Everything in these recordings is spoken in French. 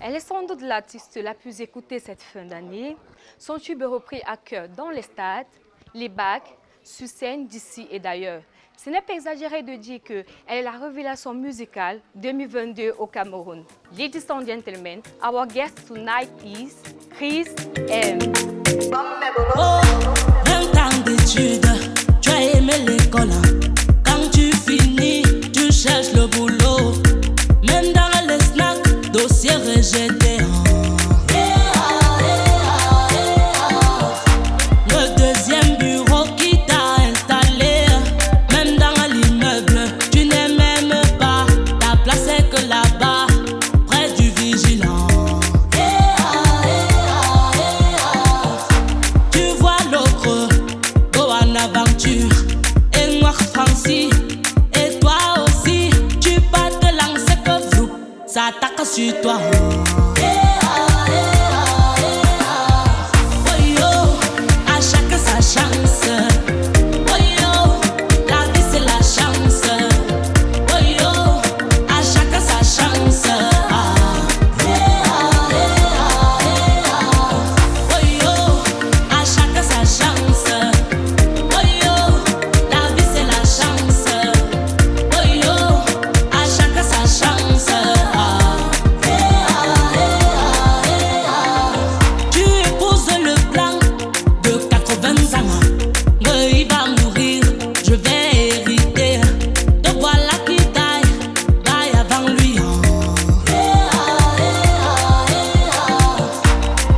Elle est sans doute l'artiste la plus écoutée cette fin d'année. Son tube est repris à cœur dans les stades, les bacs, sur scène d'ici et d'ailleurs. Ce n'est pas exagéré de dire qu'elle est la révélation musicale 2022 au Cameroun. Ladies and gentlemen, our guest tonight is Chris M. Oh, 20 ans d'études, tu as aimé l'école. Quand tu finis, tu cherches le boulot. Même dans les snacks, dossier rejeté. Le deuxième bureau qui t'a installé, même dans l'immeuble, tu n'es même pas. Ta place est que là-bas, près du vigilant. Tu vois l'autre, go en aventure, et noir Francis, et toi aussi, tu pas te lancer que vous, ça attaque sur toi. Chance, oh yo, la vie c'est la chance, oh yo, à chacun sa chance, oh yo, à chacun sa chance, oh yo, la vie c'est la chance, oh yo, à chacun sa chance, tu épouses le plan de 80 ans. Il va mourir, je vais hériter. Te voilà qui taille avant lui.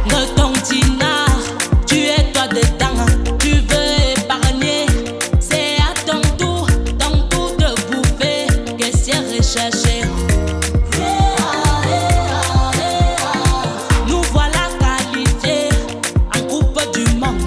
De ton tinard, tu es toi dedans. Tu veux épargner, c'est à ton tour de bouffer. Qu'est-ce recherché? Nous voilà qualifiés en Coupe du Monde.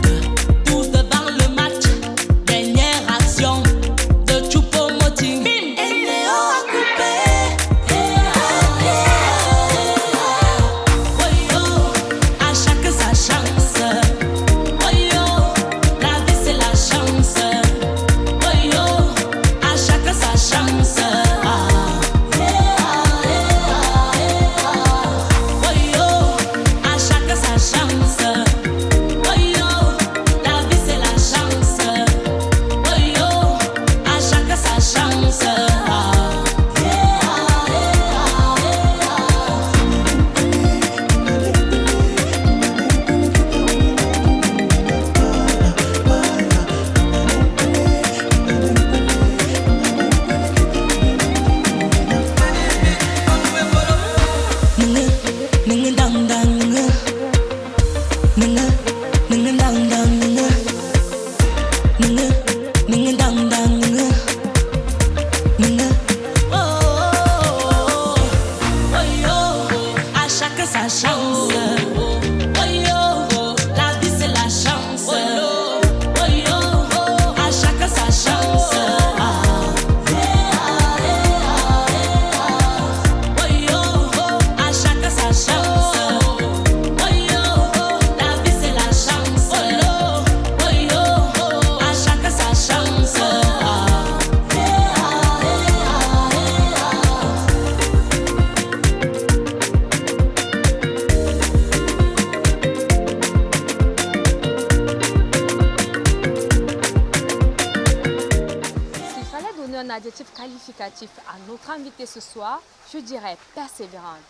Adjectif qualificatif à notre invitée ce soir, je dirais persévérante.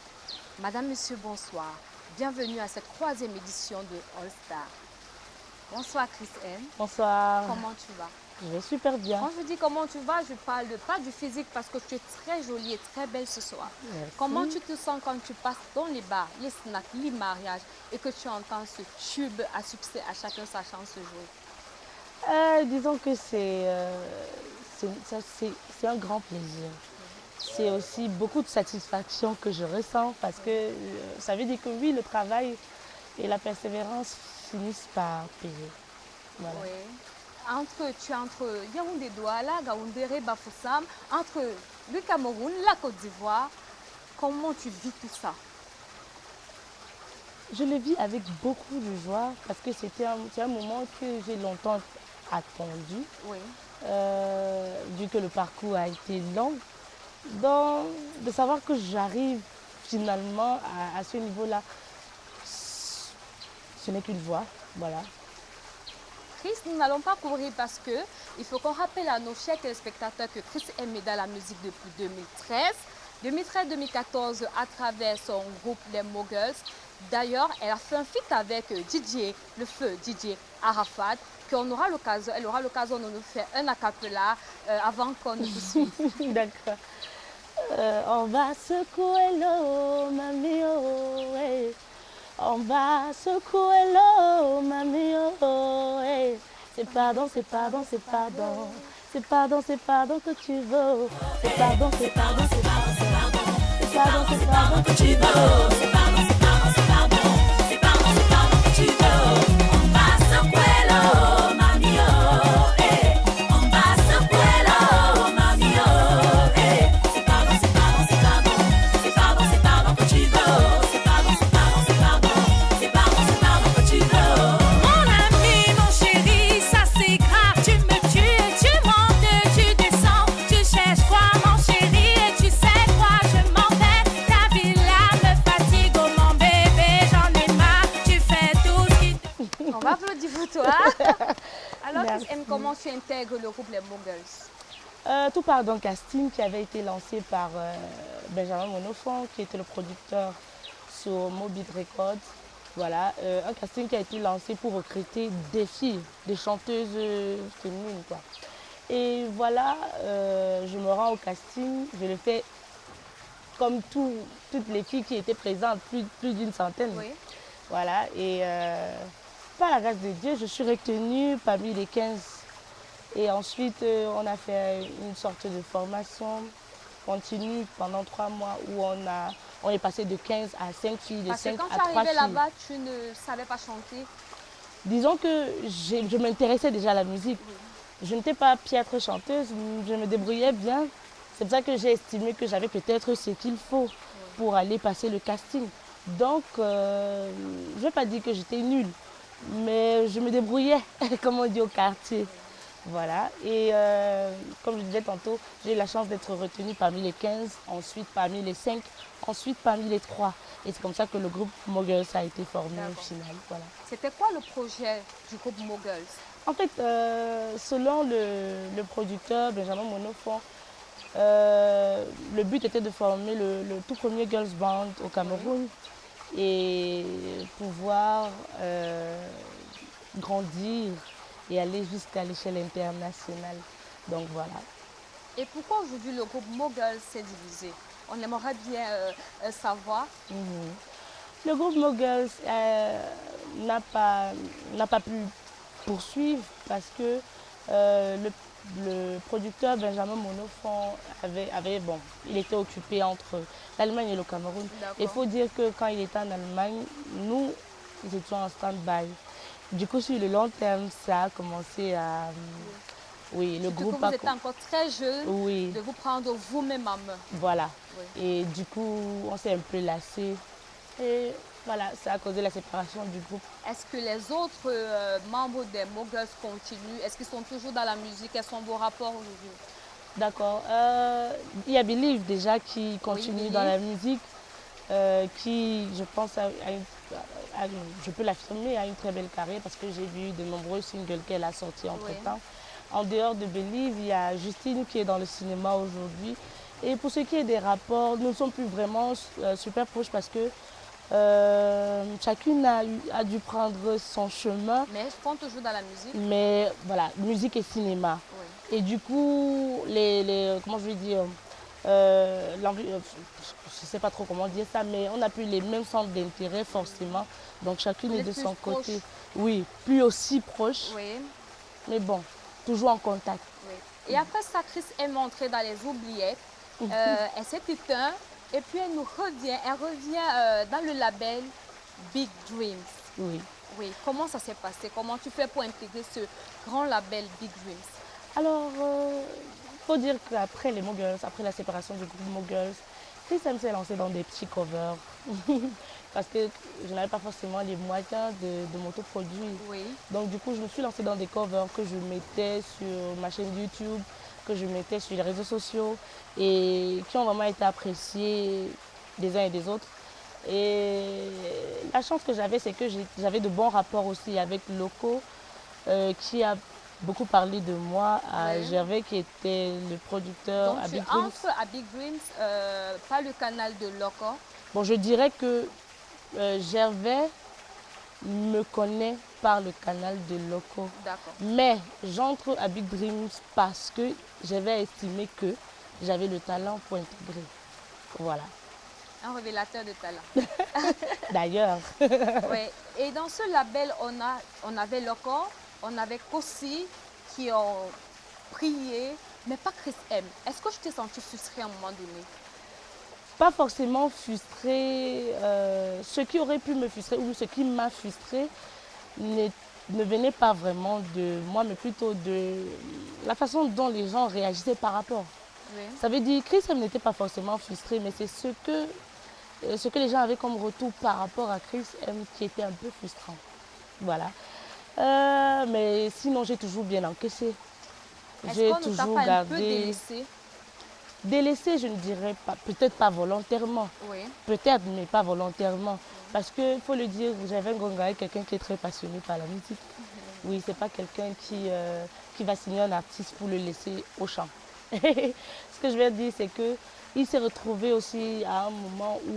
Madame, Monsieur, bonsoir. Bienvenue à cette 3e édition de All Star. Bonsoir Chris M. Bonsoir. Comment tu vas? Je vais super bien. Quand je dis comment tu vas, je parle pas du physique parce que tu es très jolie et très belle ce soir. Merci. Comment tu te sens quand tu passes dans les bars, les snacks, les mariages et que tu entends ce tube à succès à chacun sa chance ce jour? Disons que c'est un grand plaisir. C'est aussi beaucoup de satisfaction que je ressens parce que ça veut dire que oui, le travail et la persévérance finissent par payer. Voilà. Oui. Tu es entre Yaoundé Douala, Gaoundéré, Bafoussam, entre le Cameroun, la Côte d'Ivoire, comment tu vis tout ça? Je le vis avec beaucoup de joie parce que c'est un moment que j'ai longtemps attendu. Oui. Vu que le parcours a été long, donc de savoir que j'arrive finalement, à ce niveau-là, ce n'est qu'une voix, voilà. Chris, nous n'allons pas courir parce que il faut qu'on rappelle à nos chers téléspectateurs que Chris aime dans la musique depuis 2013. 2013-2014 à travers son groupe Les Moguls. D'ailleurs, elle a fait un feat avec DJ, le feu DJ Arafat, elle aura l'occasion de nous faire un acapella avant qu'on ne poursuive. D'accord. On va secouer l'eau, mamie, oh, hey. On va secouer l'eau, mamie, oh, hey. C'est pardon, c'est pardon, c'est pardon. C'est pardon, c'est pardon que tu veux. C'est pardon, c'est pardon, c'est pardon. C'est pardon, c'est pardon que tu veux. C'est pardon, c'est pardon, c'est pardon. C'est pardon, c'est pardon que tu veux. On va secouer l'eau, mamie, oh, hey. On va secouer l'eau, mamie, oh, hey. C'est pardon, c'est pardon, c'est pardon. C'est pardon, c'est pardon que tu veux. C'est pardon, c'est pardon, c'est pardon. C'est pardon, c'est pardon que tu veux. Mon ami, mon chéri, ça c'est grave. Tu me tues, tu montes, tu descends. Tu cherches quoi, mon chéri? Et tu sais quoi, je m'en vais. Ta vie là me fatigue, oh mon bébé, j'en ai marre. Tu fais tout ce qui te... On va applaudir pour toi. Alors, Merci. Chris, comment tu intègres le groupe Les Moguls? Tout part d'un casting qui avait été lancé par Benjamin Monofon, qui était le producteur sur Mobit Records. Voilà, un casting qui a été lancé pour recruter des filles, des chanteuses féminines, quoi. Et voilà, je me rends au casting, je le fais comme toutes les filles qui étaient présentes, plus d'une centaine. Oui. Voilà, et par la grâce de Dieu, je suis retenue parmi les 15. Et ensuite, on a fait une sorte de formation continue pendant 3 mois où on est passé de 15 à 5 filles, de Parce que 5 quand à tu 3 arrivais filles. là-bas, tu ne savais pas chanter. Disons que je m'intéressais déjà à la musique. Je n'étais pas piètre chanteuse, je me débrouillais bien. C'est pour ça que j'ai estimé que j'avais peut-être ce qu'il faut pour aller passer le casting. Donc, je ne vais pas dire que j'étais nulle, mais je me débrouillais, comme on dit au quartier. Voilà, et comme je disais tantôt, j'ai eu la chance d'être retenue parmi les 15, ensuite parmi les 5, ensuite parmi les 3. Et c'est comme ça que le groupe Moguls a été formé au final. Voilà. C'était quoi le projet du groupe Moguls? En fait, selon le producteur Benjamin Monofon, le but était de former le tout premier girls band au Cameroun et pouvoir grandir et aller jusqu'à l'échelle internationale. Donc voilà. Et pourquoi aujourd'hui le groupe Moguls s'est divisé? On aimerait bien savoir. Le groupe Moguls n'a pas pu poursuivre parce que le producteur Benjamin Monofon il était occupé entre l'Allemagne et le Cameroun. Il faut dire que quand il était en Allemagne, nous étions en stand-by. Du coup, sur le long terme, ça a commencé à... Oui, le Surtout groupe que vous êtes encore très jeune, Oui, de vous prendre vous-même en main. voilà. Oui. Et du coup, on s'est un peu lassé. Et voilà, ça a causé la séparation du groupe. Est-ce que les autres membres des Moguls continuent? Est-ce qu'ils sont toujours dans la musique? Quels sont vos rapports aujourd'hui? D'accord. Il y a Believe déjà qui continue dans la musique, qui, je pense, je peux l'affirmer, a une très belle carrière parce que j'ai vu de nombreux singles qu'elle a sortis entre-temps. En dehors de Believe, il y a Justine qui est dans le cinéma aujourd'hui. Et pour ce qui est des rapports, nous ne sommes plus vraiment super proches parce que chacune a dû prendre son chemin. Mais je compte toujours dans la musique. Mais voilà, musique et cinéma. Oui. Et du coup, comment je vais dire, je ne sais pas trop comment dire ça, mais on n'a plus les mêmes centres d'intérêt forcément. Donc chacune est de son côté. Oui, plus aussi proche. Oui. Mais bon, toujours en contact. Oui. Et après ça, Chris est montrée dans les oubliettes. Elle s'est éteinte et puis elle revient dans le label Big Dreams. Oui. Oui. Comment ça s'est passé? Comment tu fais pour intégrer ce grand label Big Dreams? Alors, il faut dire qu'après les Moguls, après la séparation du groupe Moguls, Chris s'est lancé dans des petits covers. Parce que je n'avais pas forcément les moyens de m'autoproduire. Oui. Donc du coup, je me suis lancée dans des covers que je mettais sur ma chaîne YouTube, que je mettais sur les réseaux sociaux et qui ont vraiment été appréciés des uns et des autres. Et la chance que j'avais, c'est que j'avais de bons rapports aussi avec Loco, qui a beaucoup parlé de moi à Oui. Gervais, qui était le producteur Donc à tu Big Dreams. entres à Big Dreams par le canal de Loco. Bon, je dirais que Gervais me connaît par le canal de Loco. D'accord. Mais j'entre à Big Dreams parce que j'avais estimé que j'avais le talent pour intégrer. Voilà. Un révélateur de talent. D'ailleurs, Oui. Et dans ce label, on avait Loco, on avait Kossi qui ont prié, mais pas Chris M. Est-ce que je t'ai senti frustrée à un moment donné? pas forcément frustrée. Ce qui aurait pu me frustrer ou ce qui m'a frustrée ne venait pas vraiment de moi, mais plutôt de la façon dont les gens réagissaient par rapport. Oui. Ça veut dire que Chris M n'était pas forcément frustré, mais c'est ce que les gens avaient comme retour par rapport à Chris M qui était un peu frustrant. Voilà. Mais sinon, j'ai toujours bien encaissé. Est-ce J'ai qu'on ne t'a toujours pas un peu gardé. délaissé? Délaissé, je ne dirais pas, peut-être pas volontairement. Oui. Peut-être, mais pas volontairement. Parce qu'il faut le dire, j'avais Ngonga, quelqu'un qui est très passionné par la musique. Oui, c'est pas quelqu'un qui va signer un artiste pour le laisser au champ. Ce que je veux dire, c'est qu'il s'est retrouvé aussi à un moment où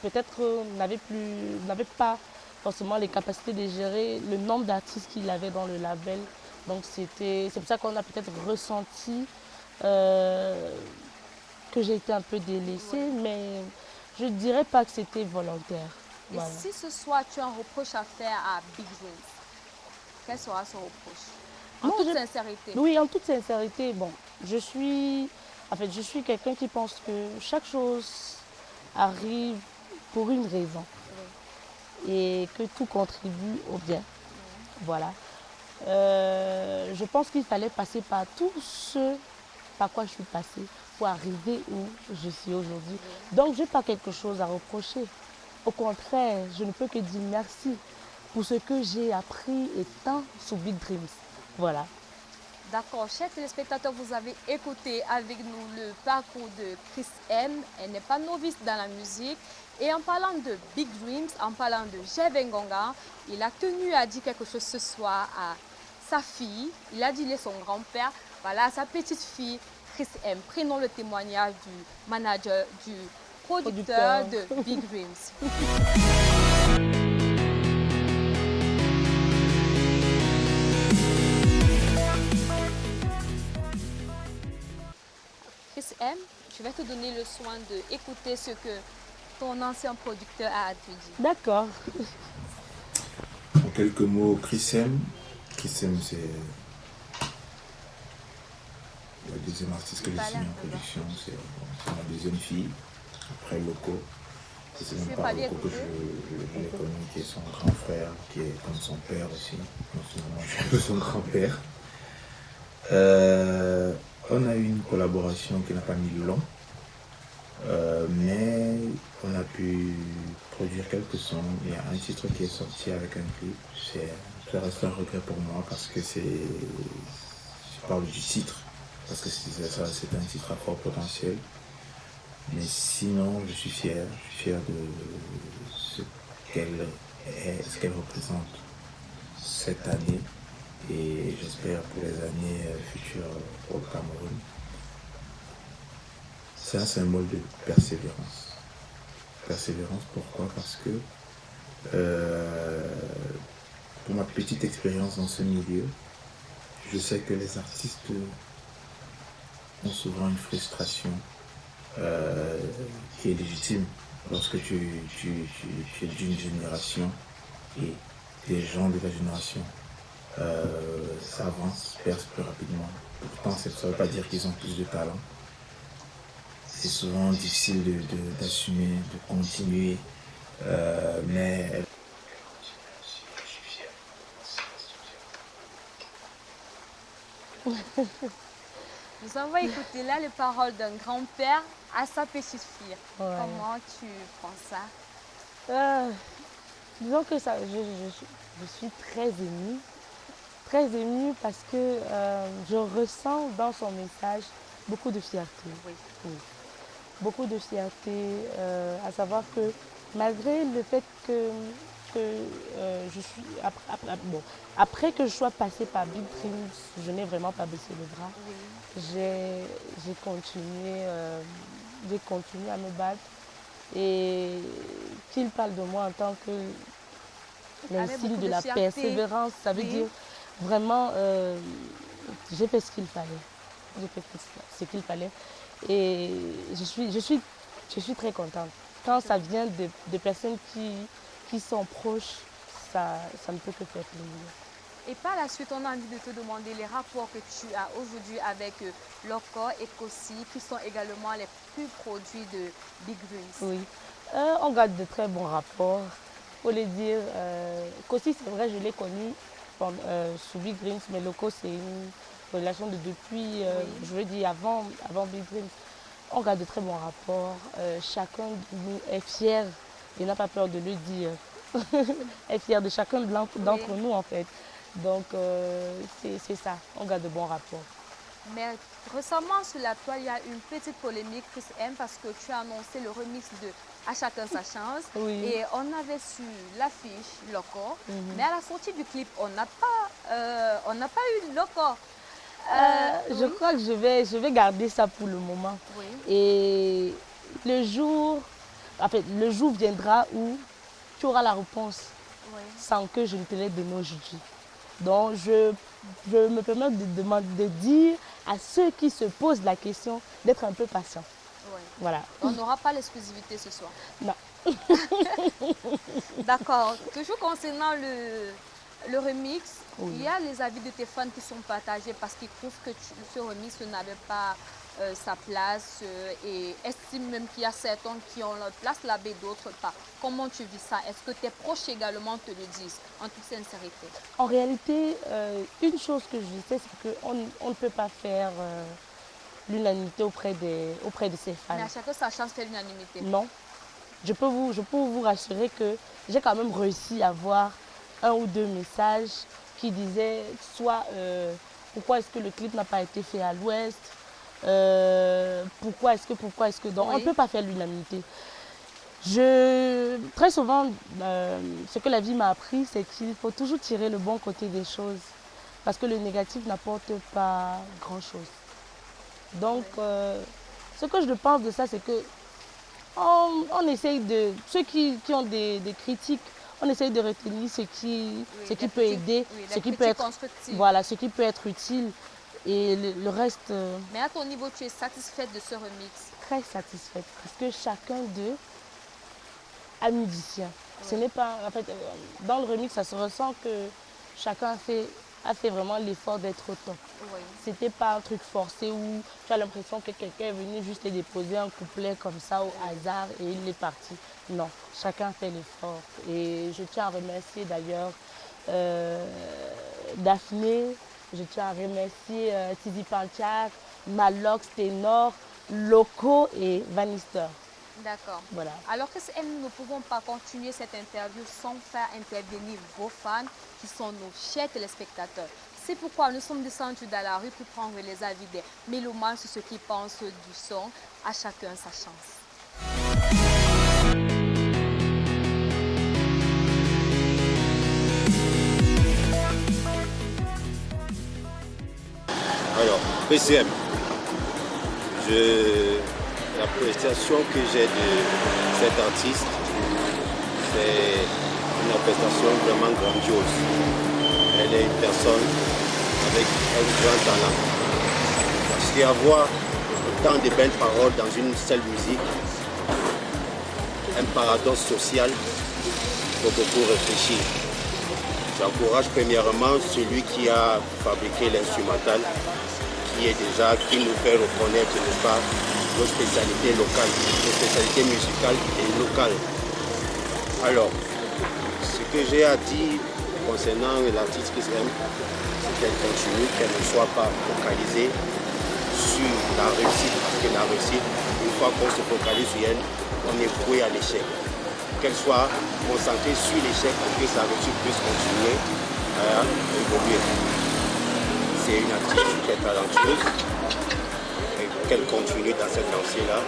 peut-être n'avait pas forcément les capacités de gérer le nombre d'artistes qu'il avait dans le label. Donc c'est pour ça qu'on a peut-être ressenti que j'ai été un peu délaissée, mais je ne dirais pas que c'était volontaire. Et Voilà. si ce soir tu as un reproche à faire à Big Dreams, quel sera son reproche? En Non, toute sincérité. Oui, en toute sincérité, bon, je suis quelqu'un qui pense que chaque chose arrive pour une raison et que tout contribue au bien. Voilà. Je pense qu'il fallait passer par tout ce par quoi je suis passée pour arriver où je suis aujourd'hui. Donc, je n'ai pas quelque chose à reprocher. Au contraire, je ne peux que dire merci pour ce que j'ai appris étant sous Big Dreams. Voilà. D'accord, chers téléspectateurs, vous avez écouté avec nous le parcours de Chris M. Elle n'est pas novice dans la musique. Et en parlant de Big Dreams, en parlant de Gervais Ngonga, il a tenu à dire quelque chose ce soir à sa fille. Il a dit il est son grand-père. Voilà, à sa petite fille, Chris M. Prenons le témoignage du manager, du producteur de Big Dreams. Chris M, je vais te donner le soin d'écouter ce que ton ancien producteur a à te dire. D'accord. En quelques mots, Chris M, c'est le deuxième artiste que j'ai signé en production. C'est ma deuxième fille, après Loco. C'est même pas Loco que je l'ai connu, qui est son grand frère, qui est comme son père aussi. Non seulement je suis un peu son grand-père. On a eu une collaboration qui n'a pas mis long, mais on a pu produire quelques sons. Il y a un titre qui est sorti avec un clip. Ça reste un regret pour moi parce que je parle du titre, parce que c'est un titre à fort potentiel. Mais sinon, je suis fier de ce qu'elle représente cette année. Et j'espère pour les années futures au Cameroun. C'est un symbole de persévérance. Persévérance, pourquoi? Parce que pour ma petite expérience dans ce milieu, je sais que les artistes ont souvent une frustration qui est légitime lorsque tu es d'une génération et les gens de la génération s'avancent, percent plus rapidement. Pourtant, ça ne veut pas dire qu'ils ont plus de talent. C'est souvent difficile d'assumer, de continuer, mais... Nous avons écouté là les paroles d'un grand-père à sa petite fille. Ouais. Comment tu prends ça? Disons que ça, je suis très émue parce que je ressens dans son message beaucoup de fierté. Oui. Oui. beaucoup de fierté, à savoir que malgré le fait que je suis après que je sois passée par Big Dreams, je n'ai vraiment pas baissé les bras. Oui. J'ai continué à me battre et qu'il parle de moi en tant que l'insigne beaucoup de de la fierté. persévérance, ça veut Oui. dire vraiment j'ai fait ce qu'il fallait. J'ai fait ce qu'il fallait et je suis très contente. Quand ça vient de personnes qui sont proches, ça ne peut que faire plaisir. Et par la suite, on a envie de te demander les rapports que tu as aujourd'hui avec Loco et Kossi, qui sont également les plus produits de Big Dreams. Oui, on garde de très bons rapports. Pour les dire, Kossi, c'est vrai, je l'ai connu sous Big Dreams, mais Loco, c'est une relation de depuis, je veux dire, avant Big Dreams. On garde de très bons rapports. Chacun de nous est fier, et n'a pas peur de le dire, est fier de chacun d'entre nous, en fait. Donc, c'est ça, on garde de bons rapports. Mais récemment, sur la toile, il y a une petite polémique, Chris M, parce que tu as annoncé le remix de À chacun sa chance. Oui. Et on avait su l'affiche Loco, mais à la sortie du clip, on n'a pas eu Loco. Je crois que je vais garder ça pour le moment. Oui. Et le jour viendra où tu auras la réponse Oui. sans que je ne te l'ai donnée aujourd'hui. Donc, je me permets de dire à ceux qui se posent la question d'être un peu patients. Oui. Voilà. On n'aura pas l'exclusivité ce soir. Non. D'accord. Toujours concernant le remix, Oui. il y a les avis de tes fans qui sont partagés parce qu'ils trouvent que ce remix n'avait pas sa place et estiment même qu'il y a certains qui ont leur place là-bas et d'autres pas. Comment tu vis ça? Est-ce que tes proches également te le disent en toute sincérité? En réalité, une chose que je sais, c'est qu'on ne peut pas faire l'unanimité auprès de ses fans. Mais à chacun sa chance fait l'unanimité. Non. Je peux vous rassurer que j'ai quand même réussi à avoir un ou deux messages qui disaient soit pourquoi est-ce que le clip n'a pas été fait à l'ouest, pourquoi est-ce que donc Oui. on ne peut pas faire l'unanimité. Très souvent, ce que la vie m'a appris, c'est qu'il faut toujours tirer le bon côté des choses parce que le négatif n'apporte pas grand-chose. Donc, ce que je pense de ça, c'est que on essaye de, ceux qui ont des critiques, on essaye de retenir ce qui peut aider, ce qui peut être, voilà, ce qui peut être utile et le reste. Mais à ton niveau, tu es satisfaite de ce remix? Très satisfaite parce que chacun d'eux est musicien. Oui. Ce n'est pas, en fait, dans le remix, ça se ressent que chacun a fait vraiment l'effort d'être au top. Oui. C'était pas un truc forcé où tu as l'impression que quelqu'un est venu juste te déposer un couplet comme ça au hasard et il est parti. Non, chacun fait l'effort. Et je tiens à remercier d'ailleurs Daphné, je tiens à remercier Tizi Pantiac, Malox, Ténor, Loco et Vanister. D'accord. Voilà. Alors que nous ne pouvons pas continuer cette interview sans faire intervenir vos fans qui sont nos chers téléspectateurs. C'est pourquoi nous sommes descendus dans la rue pour prendre les avis des mélomanes sur ce qu'ils pensent du son. À chacun sa chance. Alors, PCM, l'appréciation que j'ai de cet artiste, c'est une appréciation vraiment grandiose. Elle est une personne avec un grand talent. Parce qu'avoir autant de belles paroles dans une seule musique, un paradoxe social, il faut beaucoup réfléchir. J'encourage premièrement celui qui a fabriqué l'instrumental, qui nous fait reconnaître, n'est-ce pas, nos spécialités locales, nos spécialités musicales et locales. Alors, ce que j'ai à dire concernant l'artiste qui s'aime, c'est qu'elle continue, qu'elle ne soit pas focalisée sur la réussite, parce que la réussite, une fois qu'on se focalise sur elle, on est voué à l'échec. Qu'elle soit concentrée sur l'échec pour que sa réussite puisse continuer à évoluer. C'est une artiste qui est talentueuse. qu'elle continue dans cette lancée-là.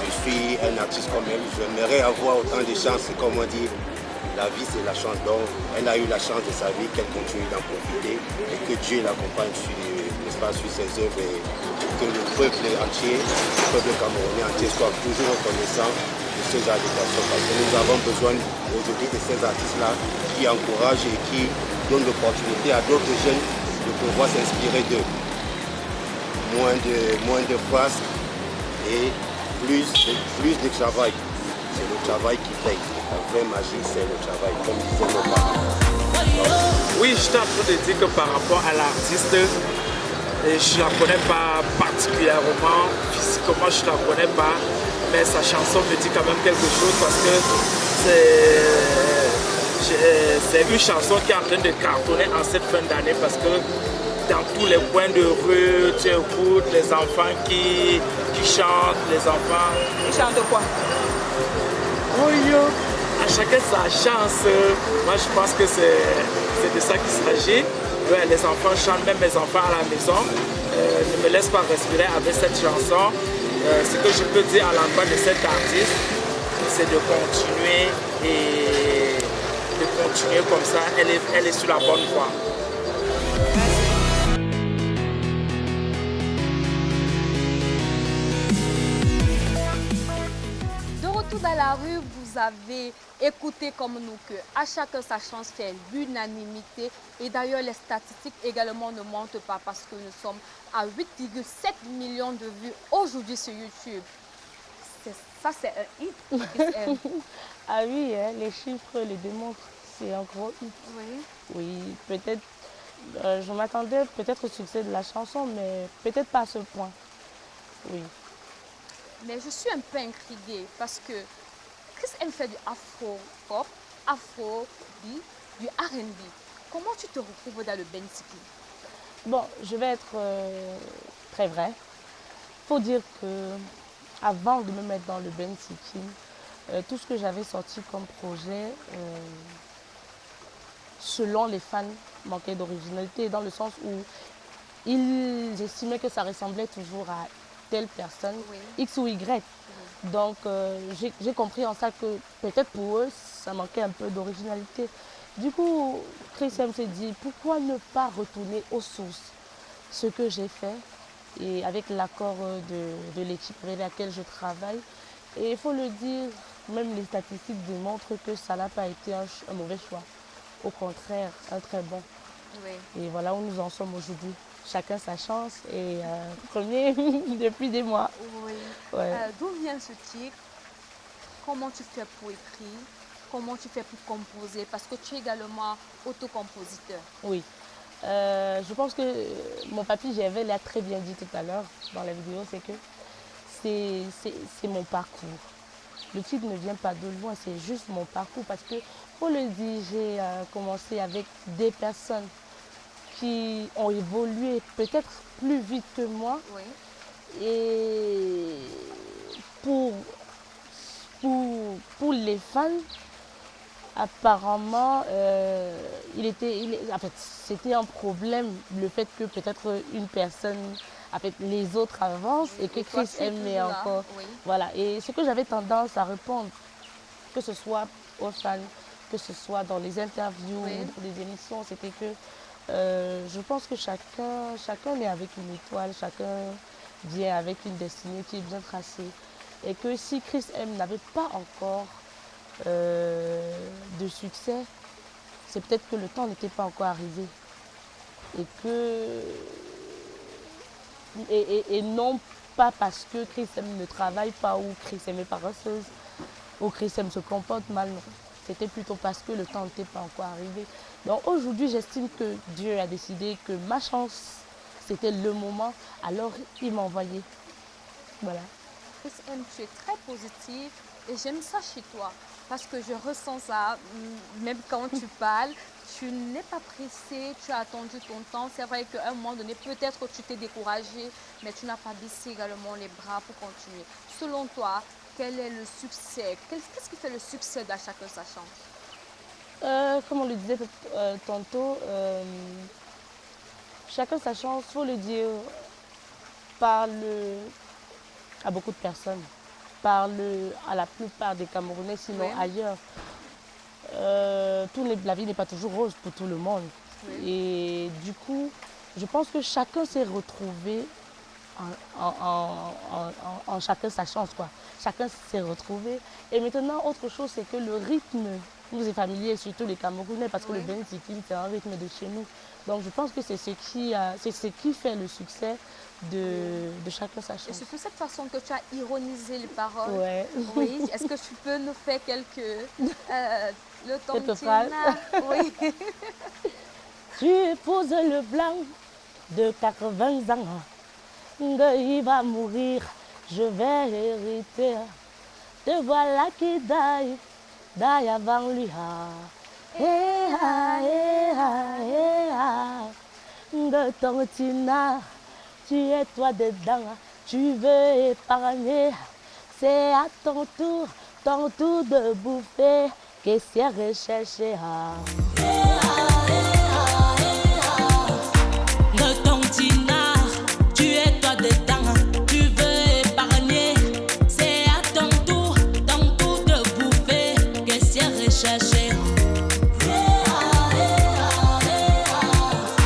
Je suis un artiste comme elle, j'aimerais avoir autant de chance, comme on dit, la vie c'est la chance. Donc elle a eu la chance de sa vie, qu'elle continue d'en profiter et que Dieu l'accompagne sur ses œuvres et que le peuple entier, le peuple camerounais entier soit toujours reconnaissant de ce genre de personnes. Parce que nous avons besoin aujourd'hui de ces artistes-là qui encouragent et qui donnent l'opportunité à d'autres jeunes de pouvoir s'inspirer d'eux. Moins de phrases et plus de travail. C'est le travail qui paye. La vraie magie, c'est le travail, comme disaient nos parents. Oui, je suis en train de dire que par rapport à l'artiste, je ne la connais pas particulièrement, physiquement je ne la connais pas, mais sa chanson me dit quand même quelque chose parce que c'est une chanson qui est en train de cartonner en cette fin d'année parce que dans tous les coins de rue, tu écoutes les enfants qui chantent, les enfants. Ils chantent quoi? Oui, à chacun sa chance. Moi, je pense que c'est de ça qu'il s'agit. Ouais, les enfants chantent, même mes enfants à la maison ne me laissent pas respirer avec cette chanson. Ce que je peux dire à l'endroit de cet artiste, c'est de continuer et de continuer comme ça. Elle est sur la bonne voie. Dans la rue, vous avez écouté comme nous que à chacun sa chance fait l'unanimité et d'ailleurs les statistiques également ne mentent pas parce que nous sommes à 8,7 millions de vues aujourd'hui sur YouTube. Ça c'est un hit. Ah oui, hein, les chiffres le démontrent, c'est un gros hit. Oui. Oui, peut-être, je m'attendais peut-être au succès de la chanson, mais peut-être pas à ce point. Oui. Mais je suis un peu intriguée parce que Chris M fait du afro-pop, afro-beat, du R&B. Comment tu te retrouves dans le Bentiki? Bon, je vais être très vrai. Il faut dire que avant de me mettre dans le Bentiki, tout ce que j'avais sorti comme projet, selon les fans, manquait d'originalité, dans le sens où ils estimaient que ça ressemblait toujours à telle personne, Oui. X ou Y. Donc j'ai compris en ça que peut-être pour eux, ça manquait un peu d'originalité. Du coup, Chris M s'est dit, pourquoi ne pas retourner aux sources, ce que j'ai fait, et avec l'accord de l'équipe avec laquelle je travaille. Et il faut le dire, même les statistiques démontrent que ça n'a pas été un mauvais choix. Au contraire, un très bon. Oui. Et voilà où nous en sommes aujourd'hui. Chacun sa chance et premier depuis des mois. Oui. Ouais. D'où vient ce titre? Comment tu fais pour écrire? Comment tu fais pour composer? Parce que tu es également autocompositeur. Oui. Je pense que mon papy, j'avais l'air très bien dit tout à l'heure dans la vidéo, c'est que c'est mon parcours. Le titre ne vient pas de loin, c'est juste mon parcours parce que, faut le dire, j'ai commencé avec des personnes qui ont évolué peut-être plus vite que moi. Oui. Et pour les fans, apparemment, en fait, c'était un problème le fait que peut-être une personne, en fait, les autres avancent et que toi, Chris tu es aimait toujours là. encore. Oui. Voilà. Et ce que j'avais tendance à répondre, que ce soit aux fans, que ce soit dans les interviews, Oui. dans les émissions, c'était que je pense que chacun est avec une étoile, chacun vient avec une destinée qui est bien tracée. Et que si Chris M n'avait pas encore de succès, c'est peut-être que le temps n'était pas encore arrivé. Et non pas parce que Chris M ne travaille pas ou Chris M est paresseuse ou Chris M se comporte mal, non. C'était plutôt parce que le temps n'était pas encore arrivé. Donc aujourd'hui, j'estime que Dieu a décidé que ma chance, c'était le moment, alors il m'a envoyé. Voilà. Chris M, tu es très positive et j'aime ça chez toi parce que je ressens ça, même quand tu parles, tu n'es pas pressé, tu as attendu ton temps. C'est vrai qu'à un moment donné, peut-être que tu t'es découragé, mais tu n'as pas baissé également les bras pour continuer. Selon toi, quel est le succès? Qu'est-ce qui fait le succès d'À chacun sa chance? Comme on le disait tantôt, chacun sa chance, il faut le dire. parle à beaucoup de personnes, parle à la plupart des Camerounais, sinon Oui. ailleurs. La vie n'est pas toujours rose pour tout le monde. Oui. Et du coup, je pense que chacun s'est retrouvé en chacun sa chance, quoi. Chacun s'est retrouvé. Et maintenant, autre chose, c'est que le rythme nous est familier, surtout les Camerounais, parce que Oui. le Benin Sikim, c'est un rythme de chez nous. Donc je pense que c'est ce qui fait le succès de chacun sa Et chance. c'est de cette façon que tu as ironisé les paroles. Ouais. Oui. Est-ce que tu peux nous faire le Quelques phrases. tontina? Oui. Tu épouses le blanc de 80 ans. Il va mourir, je vais hériter. Te voilà qui die avant lui. De ton tina, tu es toi dedans, tu veux épargner. C'est à ton tour de bouffer, que c'est recherché. De ton tina, tu es toi dedans, tu veux épargner. C'est à ton tour de bouffer, que c'est recherché.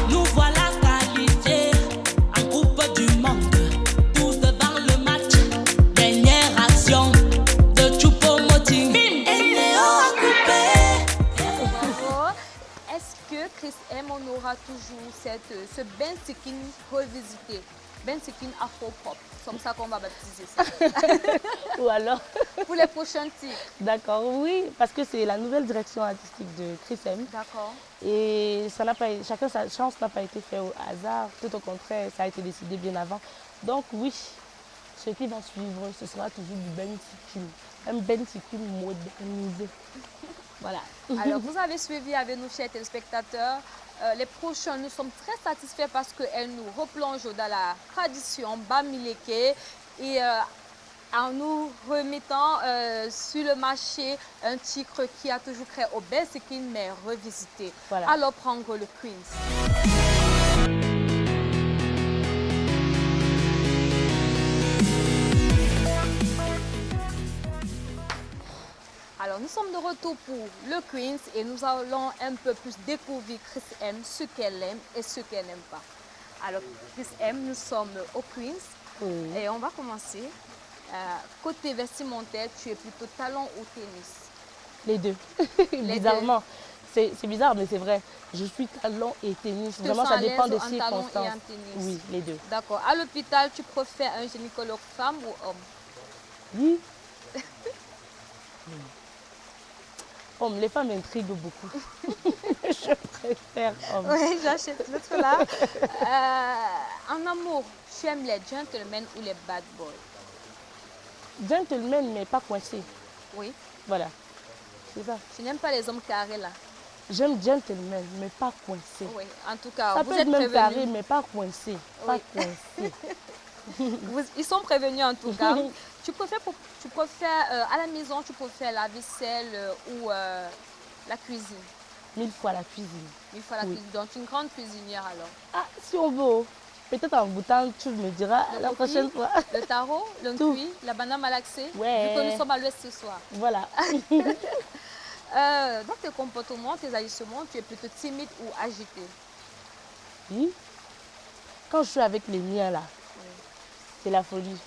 Nous voilà qualifiés en Coupe du Monde, tous devant le match. Dernière action de Choupo-Moting. Et Néo a coupé. Bravo. Est-ce que Chris M, on aura toujours ce Ben Sikin revisité? Ben Sikin Afro-Pop, comme ça qu'on va baptiser ça. Ou alors, Pour les prochains titres. d'accord, oui, parce que c'est la nouvelle direction artistique de Chris M. D'accord. Et ça n'a pas, chacun sa chance n'a pas été fait au hasard, tout au contraire, ça a été décidé bien avant. Donc oui, ce qui va suivre, ce sera toujours du Ben Sikin, un Ben Sikin modernisé. Voilà. Alors, vous avez suivi avec nous, chers téléspectateurs. Les prochains, nous sommes très satisfaits parce qu'elles nous replongent dans la tradition Bamileke et en nous remettant sur le marché un titre qui a toujours créé au Ben Sikin, mais revisité. Voilà. Alors, prendre le Queens. Alors, nous sommes de retour pour le Queens et nous allons un peu plus découvrir Chris M, ce qu'elle aime et ce qu'elle n'aime pas. Alors, Chris M, nous sommes au Queens Oui. et on va commencer. Côté vestimentaire, tu es plutôt talon ou tennis? Les deux. Bizarrement. C'est bizarre, mais c'est vrai. Je suis talon et tennis. Tu te Vraiment, sens ça à dépend l'aise des en talon et circonstances. en tennis? Oui, les deux. D'accord. À l'hôpital, tu préfères un gynécologue femme ou homme? Oui. Homme, les femmes intriguent beaucoup. Je préfère homme. Oui, j'achète l'autre là. En amour, tu aimes les gentlemen ou les bad boys? Gentleman, mais pas coincé. Oui. Voilà. C'est ça. Tu n'aimes pas les hommes carrés là? J'aime gentleman, mais pas coincé. Oui. En tout cas, Ça vous peut êtes être même carré, prévenus. mais pas coincé. Pas Oui. coincé. Ils sont prévenus en tout cas. Tu préfères à la maison, tu préfères la vaisselle ou la cuisine? 1000 fois la cuisine. Une fois la Oui. cuisine. Donc une grande cuisinière alors. Ah, si on veut, peut-être en goûtant, tu me diras Le la coquille, prochaine fois. Le tarot, le Tout. cuit, la banane malaxée. Ouais. Vu que nous sommes à l'ouest ce soir. Voilà. Dans tes comportements, tes agissements, tu es plutôt timide ou agité? Oui. Quand je suis avec les miens là, c'est la folie.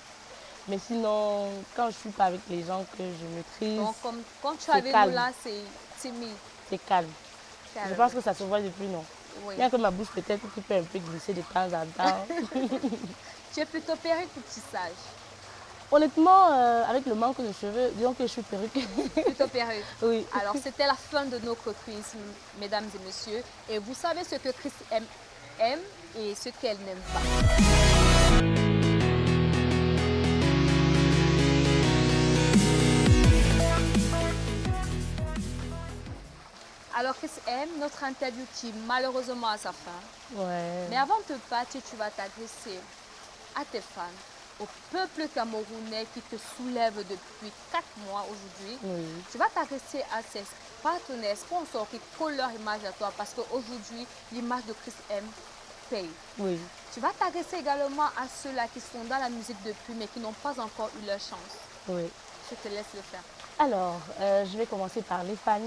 Mais sinon, quand je ne suis pas avec les gens que je maîtrise, Donc comme quand tu es c'est avec calme. nous là, c'est timide. c'est calme. Calme. Je pense que ça se voit depuis non. Oui. Bien que ma bouche peut-être qui peut un peu glisser de temps en temps. Tu es plutôt perruque ou tissage? Honnêtement, avec le manque de cheveux, disons que je suis perruque. Plutôt perruque. Oui. Alors, c'était la fin de notre quiz, mesdames et messieurs. Et vous savez ce que Chris aime et ce qu'elle n'aime pas. Alors, Chris M, notre interview tire malheureusement à sa fin. Ouais. Mais avant de partir, tu vas t'adresser à tes fans, au peuple camerounais qui te soulève depuis 4 mois aujourd'hui. Oui. Tu vas t'adresser à ces partenaires, sponsors qui collent leur image à toi parce qu'aujourd'hui, l'image de Chris M paye. Oui. Tu vas t'adresser également à ceux-là qui sont dans la musique depuis mais qui n'ont pas encore eu leur chance. Oui. Je te laisse le faire. Alors, je vais commencer par les fans.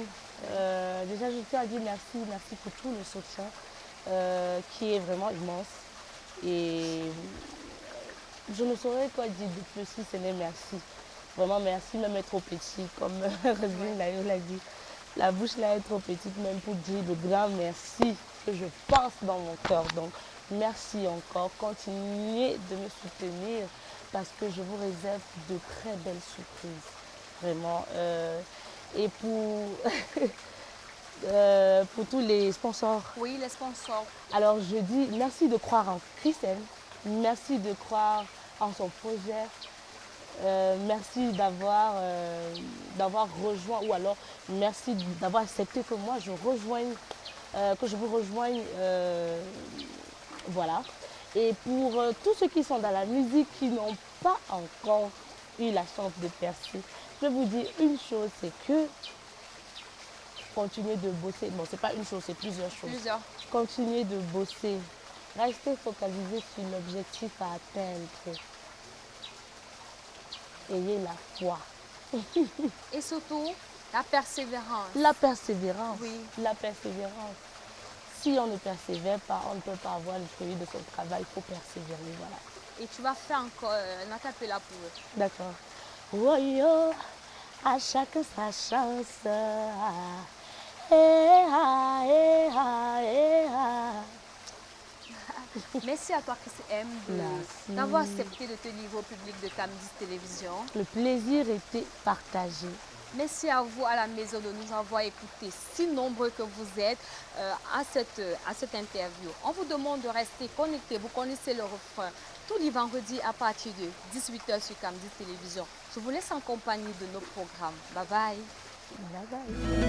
Déjà, je tiens à dire merci pour tout le soutien qui est vraiment immense. Et je ne saurais quoi dire de plus si ce n'est merci. Vraiment merci, même être trop petit, comme Roselyne l'a dit. La bouche là est trop petite même pour dire le grand merci que je pense dans mon cœur. Donc, merci encore. Continuez de me soutenir parce que je vous réserve de très belles surprises. Vraiment. Et pour tous les sponsors. Oui, les sponsors. Alors, je dis merci de croire en Christelle. Merci de croire en son projet. Merci d'avoir rejoint ou alors merci d'avoir accepté que moi je rejoigne, que je vous rejoigne, voilà. Et pour tous ceux qui sont dans la musique qui n'ont pas encore eu la chance de percer, je vous dis une chose, c'est que continuez de bosser. Bon, c'est pas une chose, c'est plusieurs choses. Continuez de bosser. Restez focalisé sur l'objectif à atteindre. Ayez la foi. Et surtout, la persévérance. La persévérance. Oui. La persévérance. Si on ne persévère pas, on ne peut pas avoir le fruit de son travail. Il faut persévérer, voilà. Et tu vas faire encore un acapella pour eux. D'accord. Oh yo, à chaque sa chance. Eh ah, eh ah, eh ah. Merci à toi, Chris M, d'avoir accepté de te livrer au public de Camdis Télévision. Le plaisir était partagé. Merci à vous à la maison de nous avoir écoutés, si nombreux que vous êtes à cette interview. On vous demande de rester connectés. Vous connaissez le refrain. Tous les vendredis à partir de 18h sur Camdis Télévision. Je vous laisse en compagnie de nos programmes. Bye bye. Bye bye.